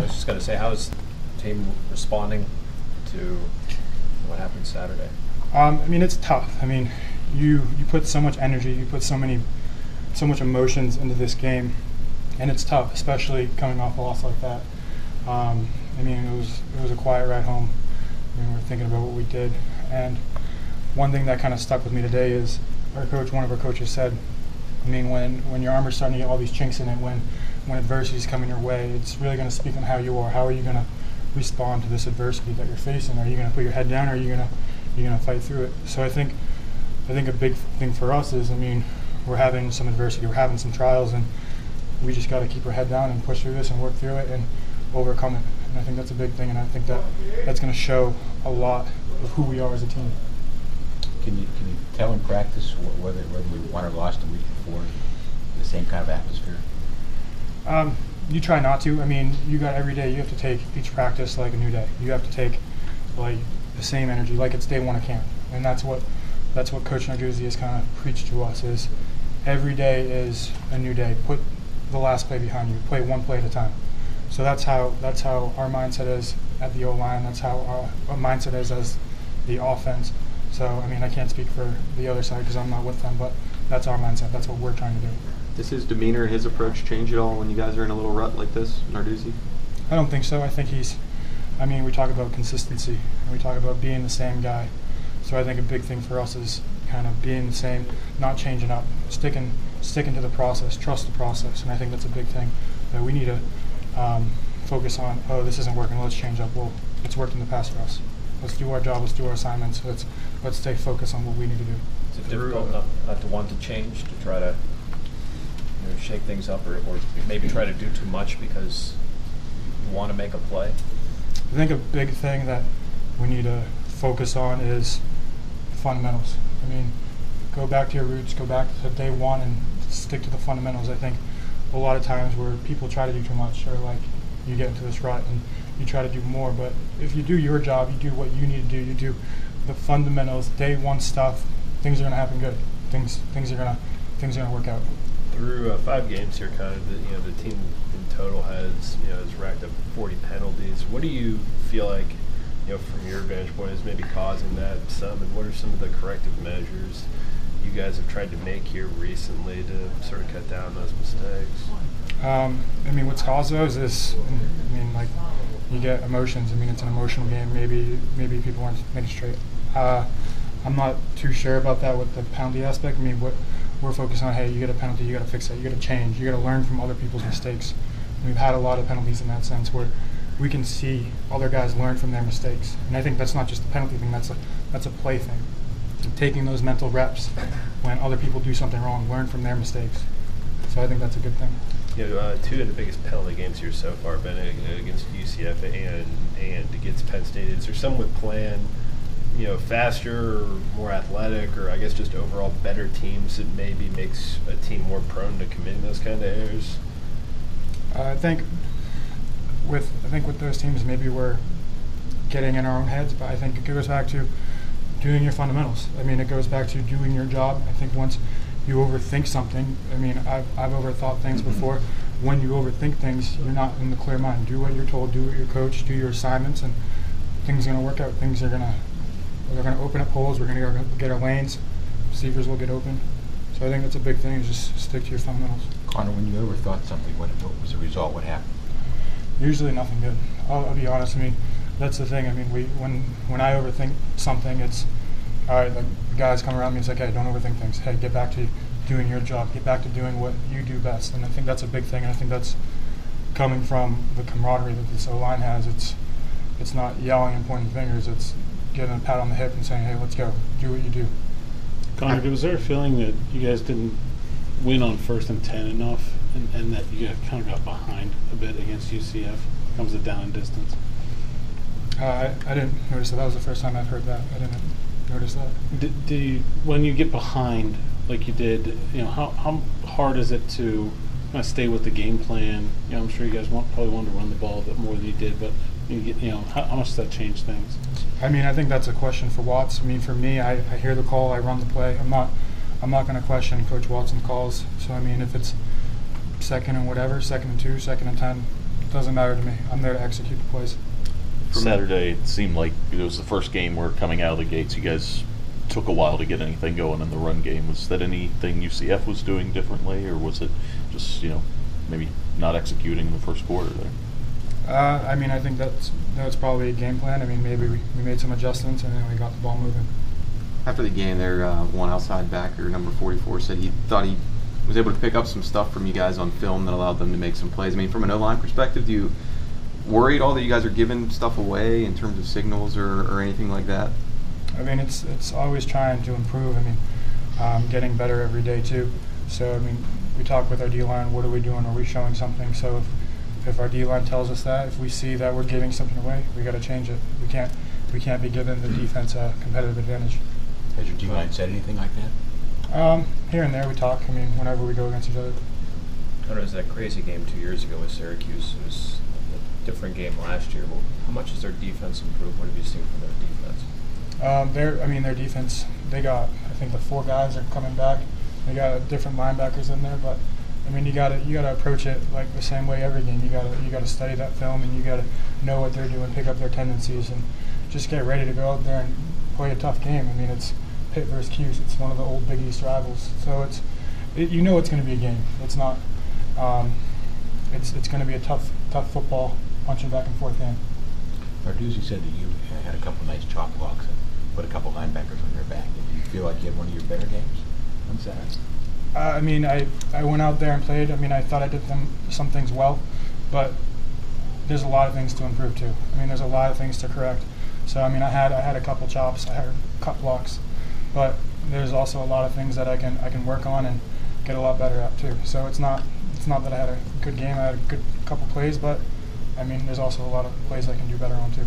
was just going to say, how is the team responding to what happened Saturday? I mean, it's tough. I mean, you put so much energy, you put so much emotions into this game, and it's tough, especially coming off a loss like that. I mean, it was a quiet ride home. I mean, we were thinking about what we did, and one thing that kind of stuck with me today is one of our coaches said, I mean, when your armor's starting to get all these chinks in it, when adversity's coming your way, it's really going to speak on how you are. How are you going to respond to this adversity that you're facing? Are you going to put your head down, or are you going to fight through it? So I think a big thing for us is, I mean, we're having some adversity, we're having some trials, and we just got to keep our head down and push through this and work through it and overcome it. And I think that's a big thing, and I think that's going to show a lot of who we are as a team. Can you tell in practice whether we won or lost the week before, the same kind of atmosphere? You try not to. I mean, every day you have to take each practice like a new day. You have to take like the same energy, like it's day one of camp, and that's what Coach Narduzzi has kind of preached to us: is every day is a new day. Put the last play behind you. Play one play at a time. So that's how our mindset is at the O-line. That's how our mindset is as the offense. So, I mean, I can't speak for the other side because I'm not with them, but that's our mindset. That's what we're trying to do. Does his demeanor, his approach change at all when you guys are in a little rut like this, Narduzzi? I don't think so. I think we talk about consistency, and we talk about being the same guy. So I think a big thing for us is kind of being the same, not changing up, sticking to the process, trust the process, and I think that's a big thing that we need to focus on. Oh, this isn't working, let's change up. Well, it's worked in the past for us. Let's do our job, let's do our assignments, let's stay focused on what we need to do. Is it difficult not to want to change, to try to shake things up, or maybe try to do too much because you want to make a play? I think a big thing that we need to focus on is fundamentals. I mean, go back to your roots, go back to day one and stick to the fundamentals. I think a lot of times where people try to do too much, or like you get into this rut and you try to do more, but if you do your job, you do what you need to do, you do the fundamentals, day one stuff, things are going to happen good. Things are going to work out. Through 5 games here, kind of the team in total has racked up 40 penalties. What do you feel like, from your vantage point, is maybe causing that some, and what are some of the corrective measures you guys have tried to make here recently to sort of cut down those mistakes? I mean, what's caused those is, like, you get emotions. I mean, it's an emotional game. Maybe people aren't thinking straight. I'm not too sure about that with the penalty aspect. I mean, what we're focused on, hey, you get a penalty, you got to fix it, you got to change, you got to learn from other people's mistakes. And we've had a lot of penalties in that sense where we can see other guys learn from their mistakes. And I think that's not just a penalty thing, that's a play thing. And taking those mental reps when other people do something wrong, learn from their mistakes. So I think that's a good thing. 2 of the biggest penalty games here so far have been against UCF and against Penn State. Is there some with plan, faster or more athletic, or I guess just overall better teams that maybe makes a team more prone to committing those kind of errors? I think with those teams, maybe we're getting in our own heads, but I think it goes back to doing your fundamentals. I mean, it goes back to doing your job. I think once you overthink something, I mean, I've overthought things before. When you overthink things, you're not in the clear mind. Do what you're told, do what your coach, do your assignments, and things are going to work out. They're going to open up holes. We're going to get our lanes. Receivers will get open. So I think that's a big thing, is just stick to your fundamentals. Connor, when you overthought something, what was the result? What happened? Usually nothing good. I'll be honest. I mean, that's the thing. I mean, when I overthink something, it's all right. Like, the guys come around me and say, "Hey, don't overthink things. Hey, get back to doing your job. Get back to doing what you do best." And I think that's a big thing. And I think that's coming from the camaraderie that this O-line has. It's not yelling and pointing fingers. It's getting a pat on the hip and saying, "Hey, let's go. Do what you do." Connor, was there a feeling that you guys didn't win on 1st and 10 enough, and that you kind of got behind a bit against UCF? Comes it down in distance? I didn't notice that. That was the first time I've heard that. I didn't notice that. Do you, when you get behind like you did, how hard is it to kind of stay with the game plan? I'm sure you guys probably wanted to run the ball a bit more than you did, but how much does that change things? I mean, I think that's a question for Watts. I mean, for me, I hear the call, I run the play. I'm not going to question Coach Watson's calls. So I mean, if it's 2nd and whatever, 2nd and 2, 2nd and 10, doesn't matter to me. I'm there to execute the plays. Saturday, it seemed like it was the first game where coming out of the gates, you guys took a while to get anything going in the run game. Was that anything UCF was doing differently, or was it just, maybe not executing the first quarter there? I mean, I think that's probably a game plan. I mean, maybe we made some adjustments and then we got the ball moving. After the game, their one outside backer, number 44, said he thought he was able to pick up some stuff from you guys on film that allowed them to make some plays. I mean, from an O-line perspective, do you worry at all that you guys are giving stuff away in terms of signals or anything like that? I mean, it's always trying to improve. I mean, getting better every day too. So I mean, we talk with our D-line. What are we doing? Are we showing something? So if our D-line tells us that, if we see that we're giving something away, we got to change it. We can't be giving the defense a competitive advantage. Has your D-line said anything like that? Here and there we talk. I mean, whenever we go against each other. It was that crazy game 2 years ago with Syracuse. It was a different game last year. Well, how much has their defense improved? What have you seen from their defense? Their defense, they got, I think the 4 guys are coming back. They got different linebackers in there, but I mean, you gotta approach it like the same way every game. You gotta study that film, and you gotta know what they're doing, pick up their tendencies, and just get ready to go out there and play a tough game. I mean, it's Pitt versus Cuse. It's one of the old Big East rivals, so it's going to be a game. It's not. It's going to be a tough football, punching back and forth game. Narduzzi said that you had a couple nice chalk blocks and put a couple linebackers on your back. Did you feel like you had one of your better games on Saturday? I mean, I went out there and played. I mean, I thought I did some things well, but there's a lot of things to improve too. I mean, there's a lot of things to correct. So I mean, I had a couple chops, I had cut blocks, but there's also a lot of things that I can work on and get a lot better at too. So it's not that I had a good game. I had a good couple plays, but I mean, there's also a lot of plays I can do better on too.